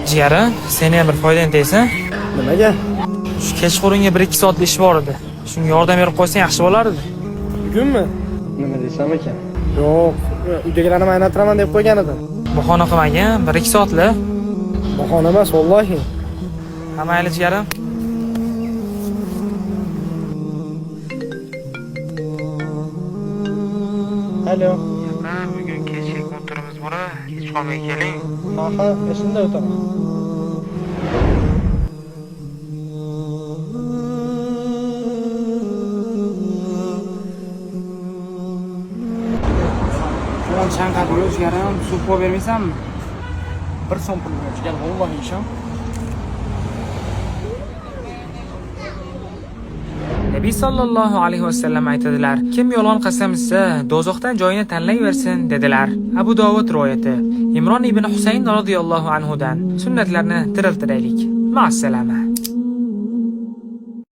Jiyari, seni ham bir foydang tegsa. Nimaga? Shu kechqurunga 1-2 soatlik ish bor edi. Shunga yordam berib qo'ysang yaxshi bo'lardi. Bugunmi? Nima desam ekan? Yo'q, uydagilarni aynatiraman deb qo'ygan edim. Bahona qilmagin, 1-2 soatli. Bahona emas, vallahi. Ha, mayli jiyarim. Alo. Bugun kechki konturimiz bor, kech qolmay keling. Ha, esimda o'taman. Bilan chanqadi o'zgaram, suv qo'yib bermaysanmi? 1 so'm pul bergan, vallahi ishon. Nabiy sallallohu alayhi vasallam aytadilar: kim yolg'on qasam ichsa, do'zaxdan joyini tanlayversin dedilar. Abu Dovud rivoyati. Imron ibn Husayn radhiyallohu anhu dan sunnatlarni tiriltiraylik. Ma'assalama.